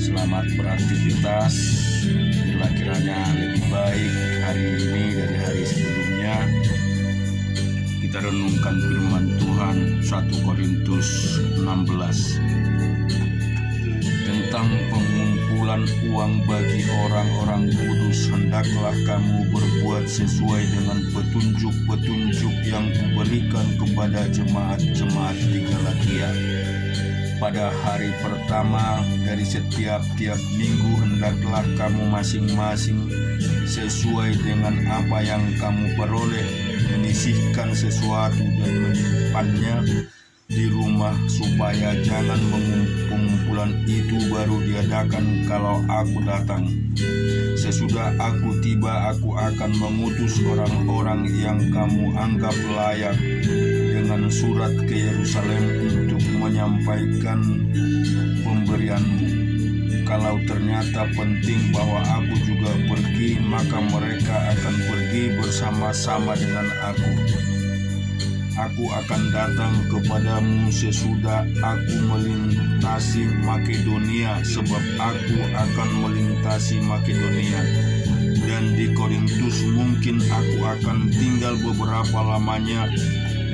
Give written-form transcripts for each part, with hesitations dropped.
Selamat beraktivitas. Bila kiranya lebih baik hari ini dari hari sebelumnya. Kita renungkan firman Tuhan 1 Korintus 16 tentang pengumpulan uang bagi orang-orang kudus. Hendaklah kamu berbuat sesuai dengan petunjuk-petunjuk yang kuberikan kepada jemaat-jemaat di Galatia. Pada hari pertama dari setiap minggu hendaklah kamu masing-masing sesuai dengan apa yang kamu peroleh menyisihkan sesuatu dan menyimpannya di rumah, supaya jangan pengumpulan itu baru diadakan kalau aku datang. Sesudah aku tiba, aku akan mengutus orang-orang yang kamu anggap layak dengan surat ke Yerusalem untuk menyampaikan pemberianmu. Kalau ternyata penting bahwa aku juga pergi, maka mereka akan pergi bersama-sama dengan aku. Aku akan datang kepadamu sesudah aku melintasi Makedonia, sebab aku akan melintasi Makedonia. Dan di Korintus mungkin aku akan tinggal beberapa lamanya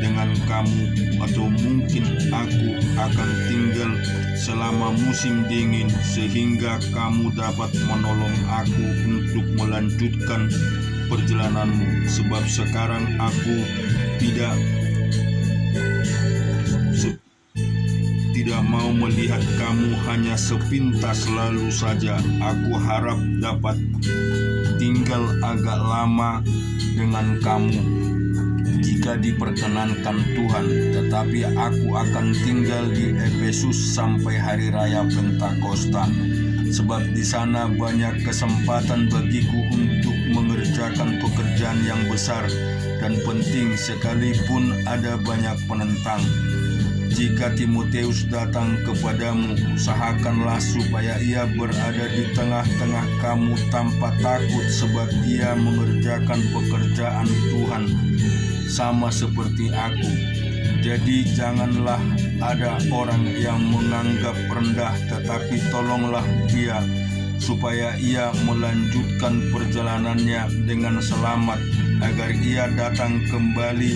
dengan kamu, atau mungkin aku akan tinggal selama musim dingin, sehingga kamu dapat menolong aku untuk melanjutkan perjalananmu. Sebab sekarang aku tidak mau melihat kamu hanya sepintas lalu saja. Aku harap dapat tinggal agak lama dengan kamu jika diperkenankan Tuhan, tetapi aku akan tinggal di Efesus sampai hari raya Pentakosta, sebab di sana banyak kesempatan bagiku untuk mengerjakan pekerjaan yang besar dan penting, sekalipun ada banyak penentang. Jika Timoteus datang kepadamu, usahakanlah supaya ia berada di tengah-tengah kamu tanpa takut, sebab ia mengerjakan pekerjaan Tuhan sama seperti aku. Jadi janganlah ada orang yang menganggap rendah, tetapi tolonglah dia supaya ia melanjutkan perjalanannya dengan selamat, agar ia datang kembali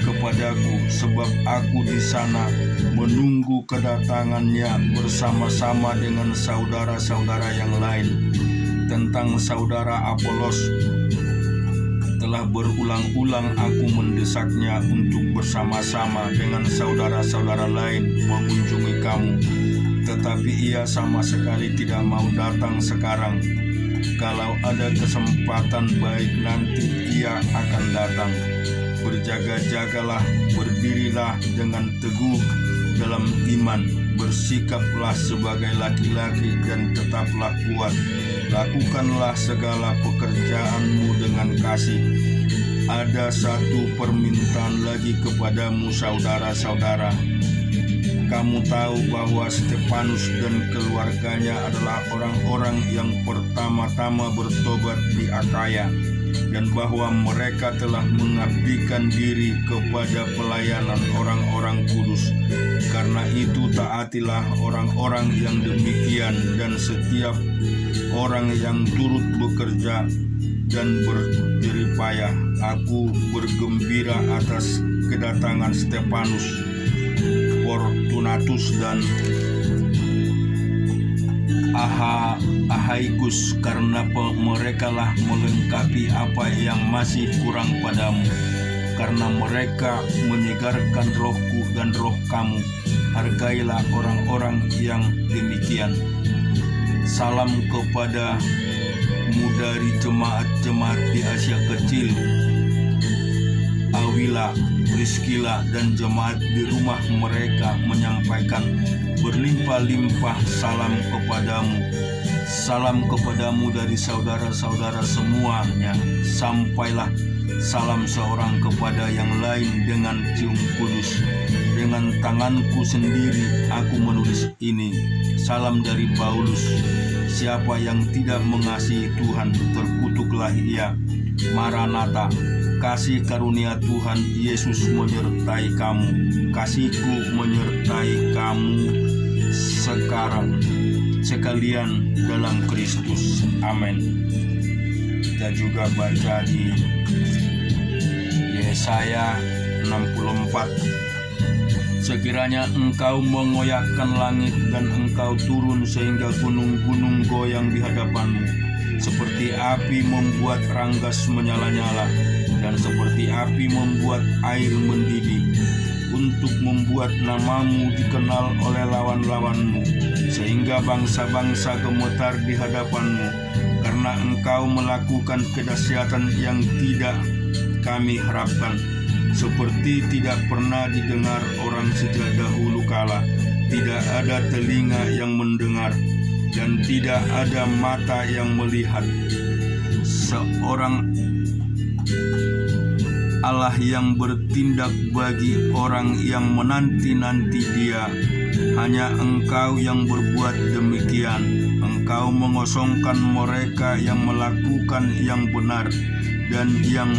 kepadaku, sebab aku di sana menunggu kedatangannya bersama-sama dengan saudara-saudara yang lain. Tentang saudara Apolos, telah berulang-ulang aku mendesaknya untuk bersama-sama dengan saudara-saudara lain mengunjungi kamu, tetapi ia sama sekali tidak mau datang sekarang. Kalau ada kesempatan baik nanti ia akan datang. Berjaga-jagalah, berdirilah dengan teguh dalam iman, bersikaplah sebagai laki-laki dan tetaplah kuat. Lakukanlah segala pekerjaanmu dengan kasih. Ada satu permintaan lagi kepadamu, saudara-saudara. Kamu tahu bahwa Stefanus dan keluarganya adalah orang-orang yang pertama-tama bertobat di Akaya, dan bahwa mereka telah mengabdikan diri kepada pelayanan orang-orang kudus. Karena itu taatilah orang-orang yang demikian, dan setiap orang yang turut bekerja dan berjeripayah. Aku bergembira atas kedatangan Stefanus, Fortunatus dan Ahaikus, karena mereka lah melengkapi apa yang masih kurang padamu. Karena mereka menyegarkan rohku dan roh kamu. Hargailah orang-orang yang demikian. Salam kepadamu dari jemaat-jemaat di Asia Kecil. Awila, Priskila, dan jemaat di rumah mereka menyampaikan berlimpah-limpah salam kepadamu. Salam kepadamu dari saudara-saudara semuanya. Sampailah salam seorang kepada yang lain dengan cium kudus. Dengan tanganku sendiri aku menulis ini. Salam dari Paulus. Siapa yang tidak mengasihi Tuhan, terkutuklah ia. Maranatha. Kasih karunia Tuhan Yesus menyertai kamu. Kasihku menyertai kamu. sekarang, sekalian dalam Kristus. Amin. Kita juga baca di Yesaya 64. Sekiranya engkau mengoyakkan langit dan engkau turun sehingga gunung-gunung goyang di hadapanmu, seperti api membuat ranggas menyala-nyala, dan seperti api membuat air mendidih, untuk membuat namamu dikenal oleh lawan-lawanmu, sehingga bangsa-bangsa gemetar di hadapanmu, karena engkau melakukan kedahsyatan yang tidak kami harapkan, seperti tidak pernah didengar orang sejak dahulu kala, tidak ada telinga yang mendengar, dan tidak ada mata yang melihat. Seorang Allah yang bertindak bagi orang yang menanti-nanti Dia. Hanya Engkau yang berbuat demikian. Engkau mengosongkan mereka yang melakukan yang benar dan yang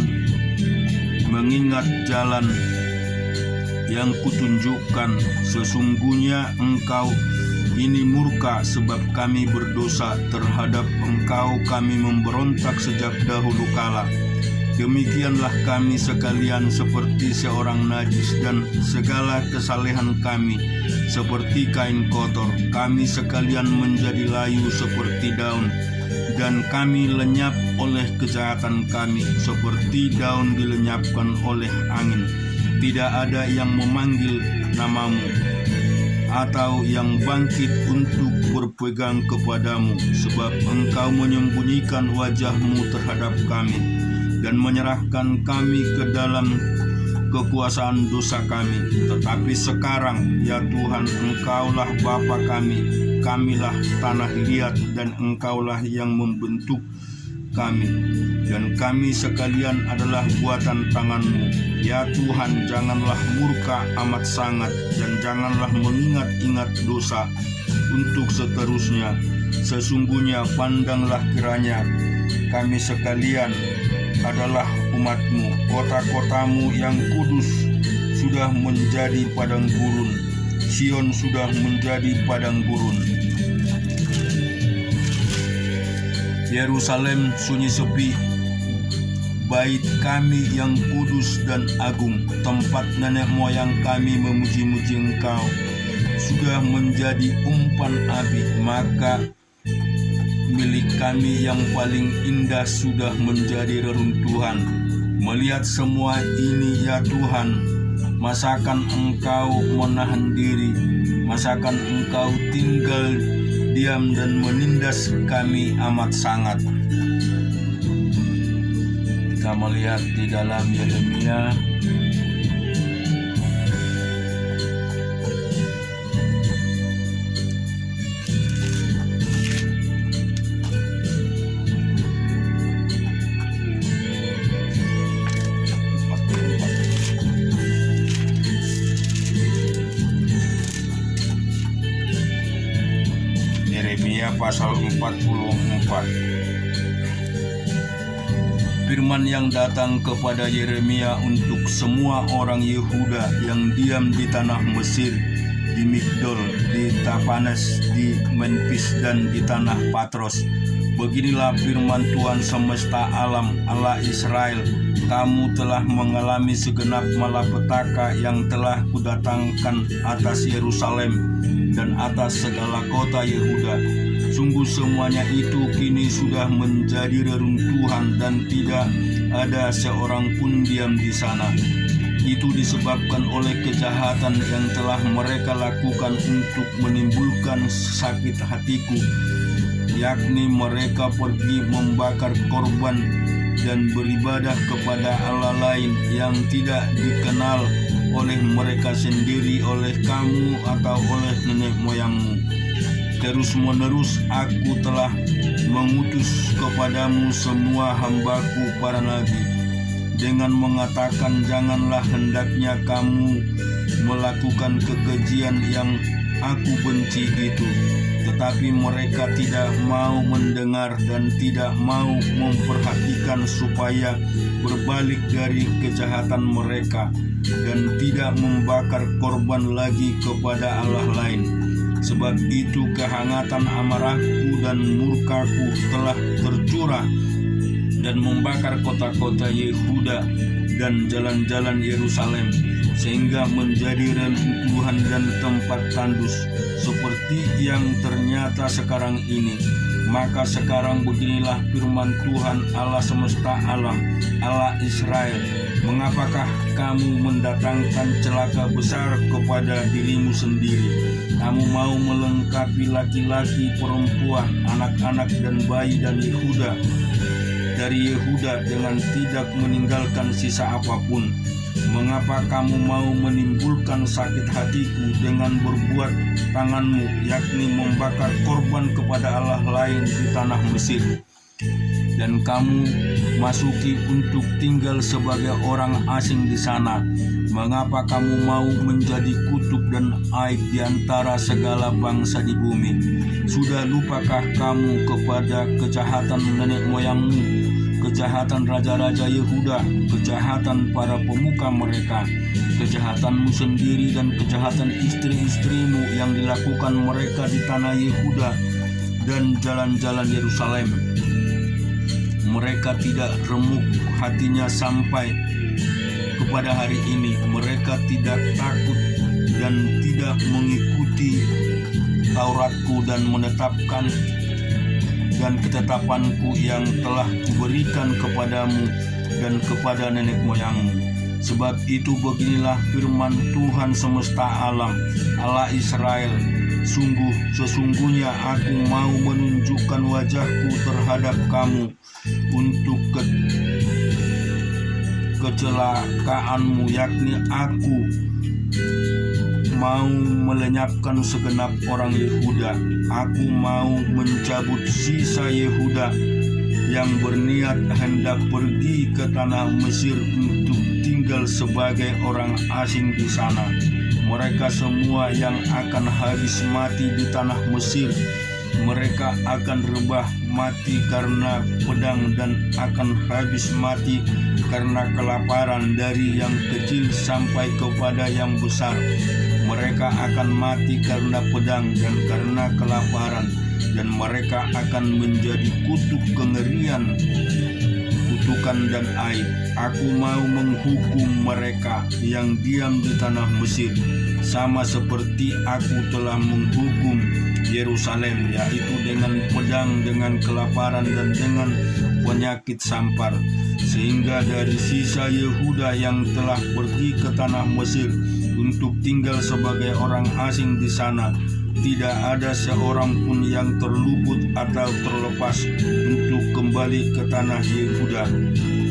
mengingat jalan yang kutunjukkan. Sesungguhnya Engkau ini murka sebab kami berdosa terhadap Engkau, kami memberontak sejak dahulu kala. Demikianlah kami sekalian seperti seorang najis, dan segala kesalehan kami seperti kain kotor. Kami sekalian menjadi layu seperti daun, dan kami lenyap oleh kejahatan kami, seperti daun dilenyapkan oleh angin. Tidak ada yang memanggil namamu, atau yang bangkit untuk berpegang kepadamu, sebab Engkau menyembunyikan wajah-Mu terhadap kami, dan menyerahkan kami ke dalam kekuasaan dosa kami. Tetapi sekarang, ya Tuhan, Engkaulah Bapa kami, kamilah tanah liat, dan Engkaulah yang membentuk kami, dan kami sekalian adalah buatan tangan-Mu. Ya Tuhan, janganlah murka amat sangat, dan janganlah mengingat-ingat dosa untuk seterusnya. Sesungguhnya pandanglah kiranya kami sekalian adalah umat-Mu. Kota-kotamu yang kudus sudah menjadi padang gurun. Sion sudah menjadi padang gurun. Yerusalem sunyi sepi, bait kami yang kudus dan agung, tempat nenek moyang kami memuji-muji Engkau, sudah menjadi umpan api. Maka milik kami yang paling indah sudah menjadi reruntuhan. Melihat semua ini, ya Tuhan, masakan Engkau menahan diri? Masakan Engkau tinggal diam dan menindas kami amat sangat? Kita melihat di dalam Yeremia pasal 44. Firman yang datang kepada Yeremia untuk semua orang Yehuda yang diam di tanah Mesir, di Migdol, di Tapanes, di Memphis, dan di tanah Patros. Beginilah firman Tuhan semesta alam, Allah Israel. Kamu telah mengalami segenap malapetaka yang telah kudatangkan atas Yerusalem dan atas segala kota Yehuda. Sungguh semuanya itu kini sudah menjadi reruntuhan, dan tidak ada seorang pun diam di sana. Itu disebabkan oleh kejahatan yang telah mereka lakukan untuk menimbulkan sakit hatiku, yakni mereka pergi membakar korban dan beribadah kepada Allah lain yang tidak dikenal oleh mereka sendiri, oleh kamu atau oleh nenek moyangmu. Terus menerus aku telah mengutus kepadamu semua hambaku para nabi, dengan mengatakan, janganlah hendaknya kamu melakukan kekejian yang aku benci itu. Tetapi mereka tidak mau mendengar dan tidak mau memperhatikan supaya berbalik dari kejahatan mereka dan tidak membakar korban lagi kepada Allah lain. Sebab itu kehangatan amarahku dan murkaku telah tercurah dan membakar kota-kota Yehuda dan jalan-jalan Yerusalem, sehingga menjadi reruntuhan dan tempat tandus seperti yang ternyata sekarang ini. Maka sekarang beginilah firman Tuhan Allah semesta alam, Allah Israel, mengapakah kamu mendatangkan celaka besar kepada dirimu sendiri? Kamu mau melengkapi laki-laki, perempuan, anak-anak dan bayi dari Yehuda dengan tidak meninggalkan sisa apapun. Mengapa kamu mau menimbulkan sakit hatiku dengan berbuat tanganmu, yakni membakar korban kepada Allah lain di tanah Mesir? Dan kamu masuki untuk tinggal sebagai orang asing di sana. Mengapa kamu mau menjadi kutuk dan aib di antara segala bangsa di bumi? Sudah lupakah kamu kepada kejahatan nenek moyangmu, kejahatan raja-raja Yehuda, kejahatan para pemuka mereka, kejahatanmu sendiri dan kejahatan istri-istrimu yang dilakukan mereka di tanah Yehuda dan jalan-jalan Yerusalem? Mereka tidak remuk hatinya sampai kepada hari ini. Mereka tidak takut dan tidak mengikuti Tauratku dan menetapkan dan ketetapanku yang telah kuberikan kepadamu dan kepada nenek moyangmu. Sebab itu beginilah firman Tuhan semesta alam, Allah Israel, sesungguhnya aku mau menunjukkan wajahku terhadap kamu untuk kecelakaanmu, yakni aku mau melenyapkan segenap orang Yehuda. Aku mau mencabut sisa Yehuda yang berniat hendak pergi ke tanah Mesir untuk tinggal sebagai orang asing di sana. Mereka semua yang akan habis mati di tanah Mesir, mereka akan rebah mati karena pedang dan akan habis mati karena kelaparan, dari yang kecil sampai kepada yang besar. Mereka akan mati karena pedang dan karena kelaparan, dan mereka akan menjadi kutuk kengerian, kutukan dan aib. Aku mau menghukum mereka yang diam di tanah Mesir, sama seperti aku telah menghukum Yerusalem, yaitu dengan pedang, dengan kelaparan, dan dengan penyakit sampar. Sehingga dari sisa Yehuda yang telah pergi ke tanah Mesir untuk tinggal sebagai orang asing di sana, tidak ada seorang pun yang terluput atau terlepas untuk kembali ke tanah Yehuda,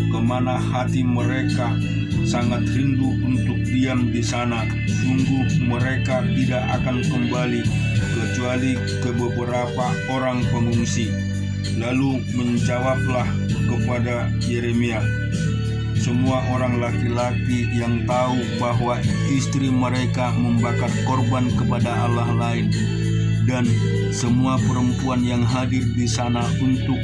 kemana hati mereka sangat rindu untuk diam di sana. Sungguh mereka tidak akan kembali kecuali ke beberapa orang pengungsi. Lalu menjawablah kepada Yeremia semua orang laki-laki yang tahu bahwa istri mereka membakar korban kepada Allah lain, dan semua perempuan yang hadir di sana untuk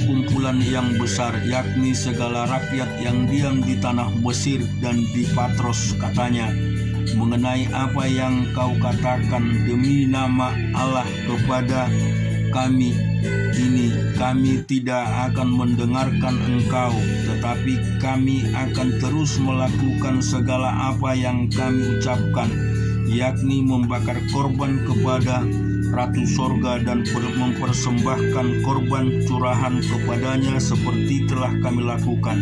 kumpulan yang besar, yakni segala rakyat yang diam di tanah Mesir dan di Patros, katanya, mengenai apa yang kau katakan demi nama Allah kepada kami ini, kami tidak akan mendengarkan engkau, tetapi kami akan terus melakukan segala apa yang kami ucapkan, yakni membakar korban kepada Ratu Sorga dan mempersembahkan korban curahan kepadanya seperti telah kami lakukan.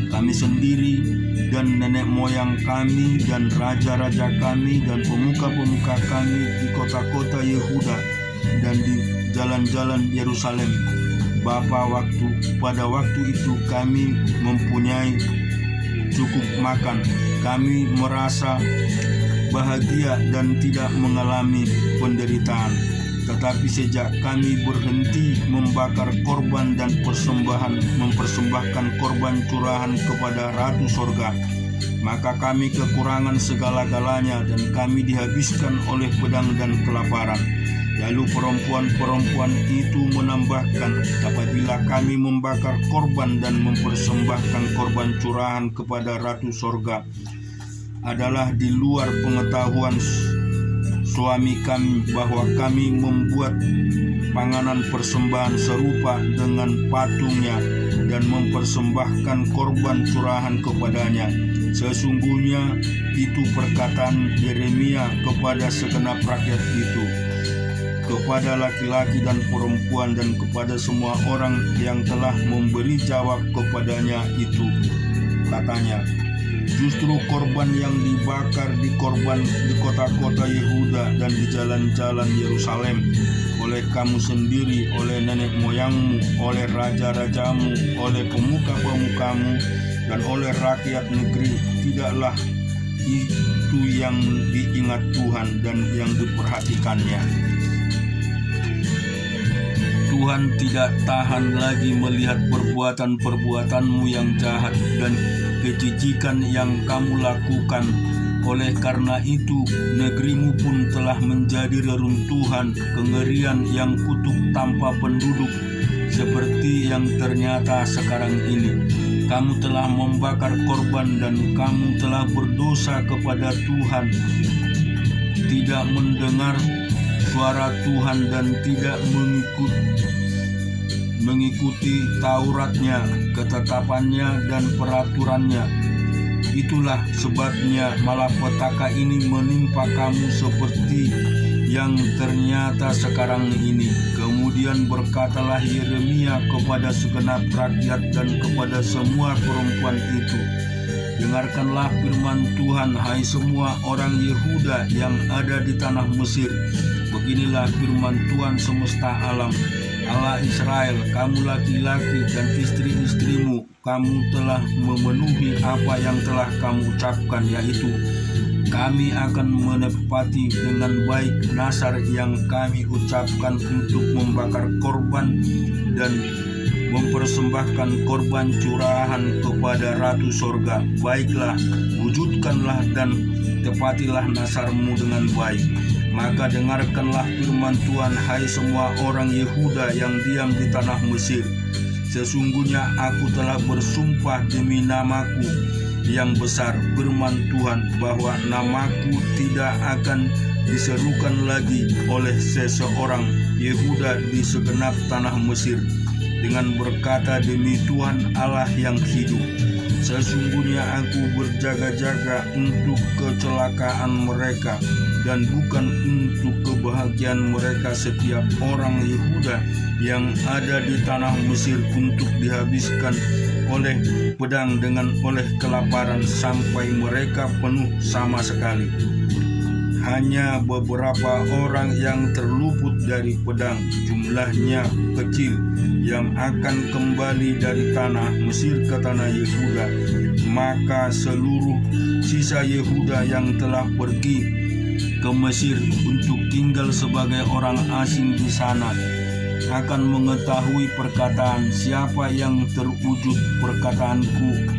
Kami sendiri dan nenek moyang kami dan raja-raja kami dan pemuka-pemuka kami di kota-kota Yehuda dan di jalan-jalan Yerusalem. Pada waktu itu kami mempunyai cukup makan. Kami merasa bahagia dan tidak mengalami penderitaan. Tetapi sejak kami berhenti membakar korban dan mempersembahkan korban curahan kepada Ratu Sorga, maka kami kekurangan segala-galanya dan kami dihabiskan oleh pedang dan kelaparan. Lalu perempuan-perempuan itu menambahkan, apabila kami membakar korban dan mempersembahkan korban curahan kepada Ratu Sorga adalah di luar pengetahuan suami kami bahwa kami membuat panganan persembahan serupa dengan patungnya dan mempersembahkan korban curahan kepadanya. Sesungguhnya itu perkataan Yeremia kepada segenap rakyat itu, kepada laki-laki dan perempuan dan kepada semua orang yang telah memberi jawab kepadanya itu. Katanya, justru korban yang dibakar di kota-kota Yehuda dan di jalan-jalan Yerusalem oleh kamu sendiri, oleh nenek moyangmu, oleh raja-rajamu, oleh pemuka-pemukamu, dan oleh rakyat negeri, tidaklah itu yang diingat Tuhan dan yang diperhatikannya. Tuhan tidak tahan lagi melihat perbuatan-perbuatanmu yang jahat dan kejijikan yang kamu lakukan. Oleh karena itu, negerimu pun telah menjadi reruntuhan, kengerian yang kutuk tanpa penduduk, seperti yang ternyata sekarang ini. Kamu telah membakar korban dan kamu telah berdosa kepada Tuhan, tidak mendengar suara Tuhan dan tidak mengikuti Tauratnya, ketetapannya dan peraturannya. Itulah sebabnya malapetaka ini menimpa kamu seperti yang ternyata sekarang ini. Kemudian berkatalah Yeremia kepada segenap rakyat dan kepada semua perempuan itu, dengarkanlah firman Tuhan, hai semua orang Yehuda yang ada di tanah Mesir. Beginilah firman Tuhan semesta alam, Allah Israel, kamu laki-laki dan istri-istrimu, kamu telah memenuhi apa yang telah kamu ucapkan, yaitu kami akan menepati dengan baik nasar yang kami ucapkan untuk membakar korban dan mempersembahkan korban curahan kepada Ratu Sorga. Baiklah, wujudkanlah dan tepatilah nasarmu dengan baik. Maka dengarkanlah firman Tuhan, hai semua orang Yehuda yang diam di tanah Mesir. Sesungguhnya aku telah bersumpah demi namaku yang besar, firman Tuhan, bahwa namaku tidak akan diserukan lagi oleh seseorang Yehuda di segenap tanah Mesir, dengan berkata demi Tuhan Allah yang hidup. Sesungguhnya aku berjaga-jaga untuk kecelakaan mereka dan bukan untuk kebahagiaan mereka, setiap orang Yehuda yang ada di tanah Mesir untuk dihabiskan oleh pedang dengan oleh kelaparan sampai mereka penuh sama sekali. Hanya beberapa orang yang terluput dari pedang, jumlahnya kecil, yang akan kembali dari tanah Mesir ke tanah Yehuda. Maka seluruh sisa Yehuda yang telah pergi ke Mesir untuk tinggal sebagai orang asing di sana akan mengetahui perkataan siapa yang terwujud perkataanku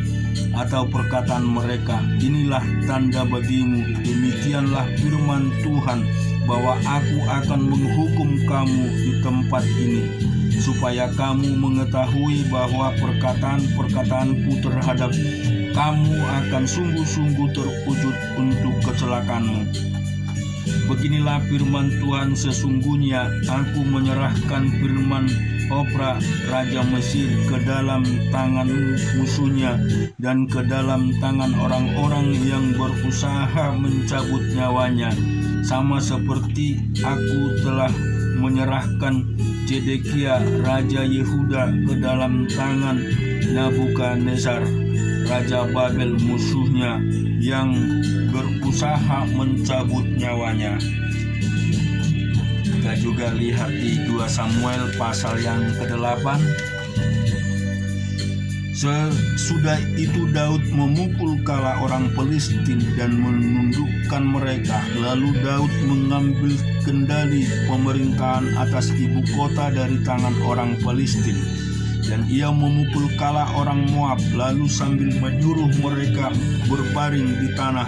atau perkataan mereka. Inilah tanda bagimu, demikianlah firman Tuhan, bahwa aku akan menghukum kamu di tempat ini, supaya kamu mengetahui bahwa perkataan-perkataanku terhadap kamu akan sungguh-sungguh terwujud untuk kecelakaanmu. Beginilah firman Tuhan, sesungguhnya aku menyerahkan firman Hofra Raja Mesir ke dalam tangan musuhnya dan ke dalam tangan orang-orang yang berusaha mencabut nyawanya, sama seperti aku telah menyerahkan Zedekia Raja Yehuda ke dalam tangan Nabukadnezar Raja Babel musuhnya yang berusaha mencabut nyawanya. Kita juga lihat di 2 Samuel pasal yang ke-8. Sesudah itu Daud memukul kala orang Filistin dan menundukkan mereka. Lalu Daud mengambil kendali pemerintahan atas ibu kota dari tangan orang Filistin. Dan ia memukul kala orang Moab, lalu sambil menyuruh mereka berbaring di tanah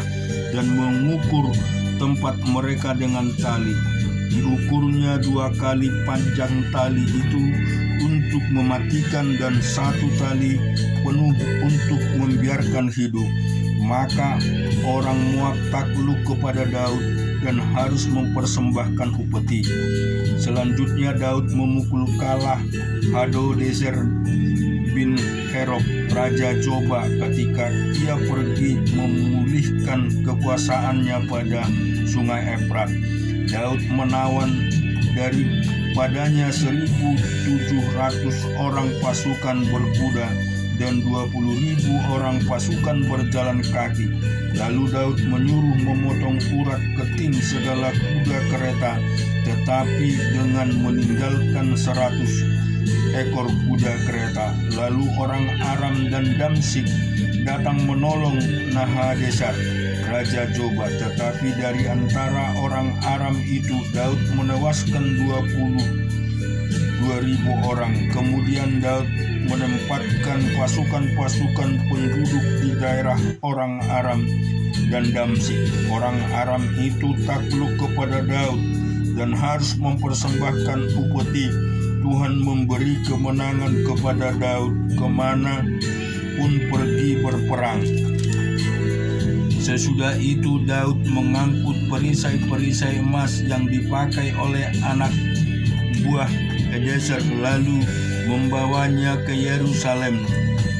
dan mengukur tempat mereka dengan tali. Diukurnya 2 kali panjang tali itu untuk mematikan dan 1 tali penuh untuk membiarkan hidup. Maka orang Moab takluk kepada Daud dan harus mempersembahkan upeti. Selanjutnya Daud memukul kalah Hadadezer bin Herob, Raja Zoba, ketika ia pergi memulihkan kekuasaannya pada sungai Efrat. Daud menawan daripadanya 1.700 orang pasukan berkuda dan 20.000 orang pasukan berjalan kaki. Lalu Daud menyuruh memotong urat keting segala kuda kereta, tetapi dengan meninggalkan 100 ekor kuda kereta. Lalu orang Aram dan Damsik datang menolong Nahadesar, Raja Zoba, tetapi dari antara orang Aram itu Daud menewaskan 22.000 orang. Kemudian Daud menempatkan pasukan-pasukan penduduk di daerah orang Aram dan Damsik. Orang Aram itu takluk kepada Daud dan harus mempersembahkan upeti. Tuhan memberi kemenangan kepada Daud kemana pun pergi berperang. Sesudah itu Daud mengangkut perisai-perisai emas yang dipakai oleh anak buah Hadadezer, lalu membawanya ke Yerusalem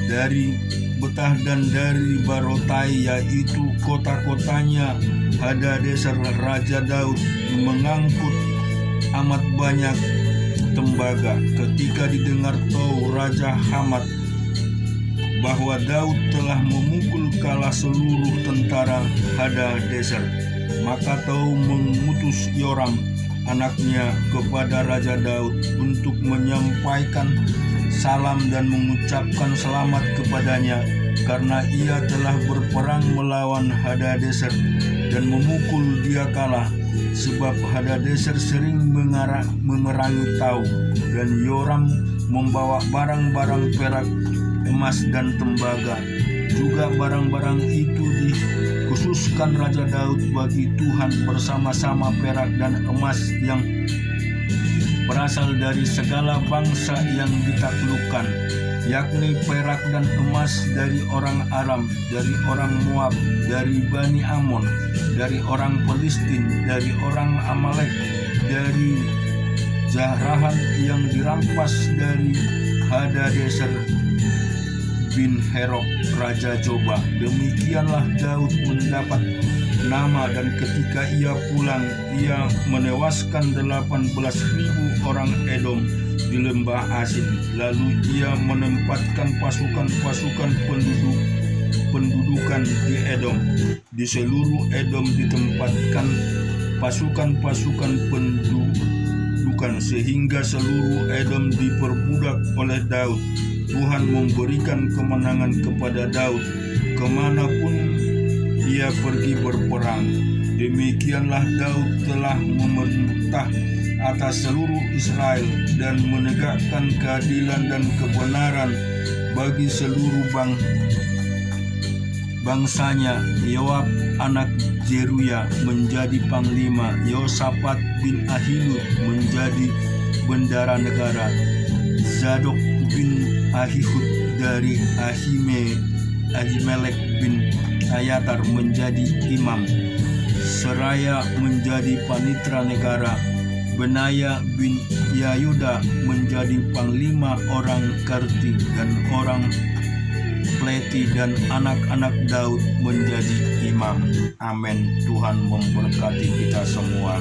dari Betah dan dari Barotai, yaitu kota-kotanya Hadadezer. Raja Daud mengangkut amat banyak tembaga. Ketika didengar Tou Raja Hamat bahwa Daud telah memukul kalah seluruh tentara Hadadezer, maka Tou mengutus Yoram anaknya kepada Raja Daud untuk menyampaikan salam dan mengucapkan selamat kepadanya, karena ia telah berperang melawan Hadadezer dan memukul dia kalah. Sebab Hadadezer sering memerangi Tou, dan Yoram membawa barang-barang perak, emas, dan tembaga. Juga barang-barang itu dikhususkan Raja Daud bagi Tuhan bersama-sama perak dan emas yang berasal dari segala bangsa yang ditaklukkan, yakni perak dan emas dari orang Aram, dari orang Moab, dari Bani Amon, dari orang Filistin, dari orang Amalek, dari Jarahan yang dirampas dari Hadadezer bin Herob, Raja Zoba. Demikianlah Daud mendapat nama, dan ketika ia pulang, ia menewaskan 18.000 orang Edom di lembah Asin. Lalu ia menempatkan pasukan-pasukan pendudukan di Edom. Di seluruh Edom ditempatkan pasukan-pasukan pendudukan, sehingga seluruh Edom diperbudak oleh Daud. Tuhan memberikan kemenangan kepada Daud kemanapun ia pergi berperang. Demikianlah Daud telah memerintah atas seluruh Israel dan menegakkan keadilan dan kebenaran bagi seluruh bangsanya. Yoab anak Zeruya menjadi panglima, Yosafat bin Ahilud menjadi bendara negara, Zadok bin Ahihud dari Ahimelek bin Ayatar menjadi imam, Seraya menjadi panitra negara, Benaya bin Yayuda menjadi panglima orang Karti dan orang Pleti, dan anak-anak Daud menjadi imam. Amin. Tuhan memberkati kita semua.